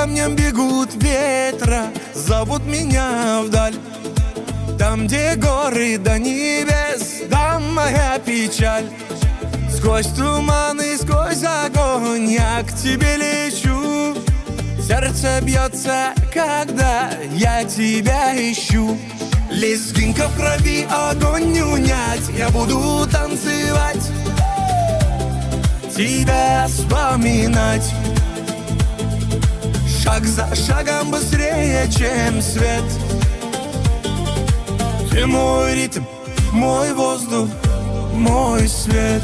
камням бегут ветра, зовут меня вдаль. Там, где горы до небес, там моя печаль. Сквозь туманы, сквозь огонь я к тебе лечу. Сердце бьется, когда я тебя ищу. Лезгинка в крови, огонь не унять. Я буду танцевать, тебя вспоминать. Шаг за шагом быстрее, чем свет. Ты мой ритм, мой воздух, мой свет.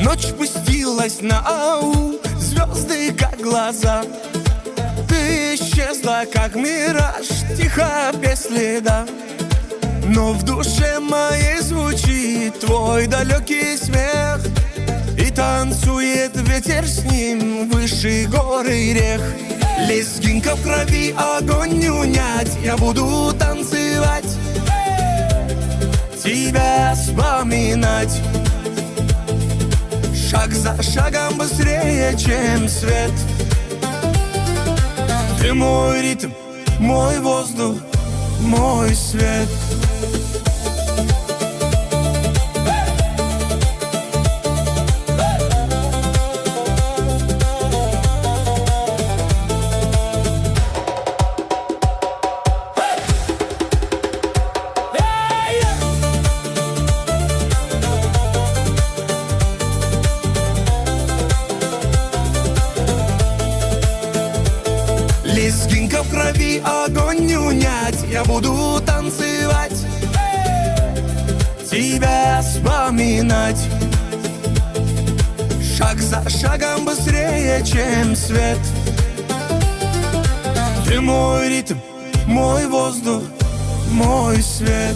Ночь спустилась на аул, звезды как глаза. Ты исчезла, как мираж, тихо, без следа. Но в душе моей звучит твой далекий смех. И танцует ветер с ним выше гор и рех. Лезгинка в крови, огонь не унять. Я буду танцевать, тебя вспоминать. Шаг за шагом быстрее, чем свет. Ты мой ритм, мой воздух, мой свет. Лезгинка в крови, огонь не унять. Я буду танцевать, тебя вспоминать. Шаг за шагом быстрее, чем свет. Ты мой ритм, мой воздух, мой свет.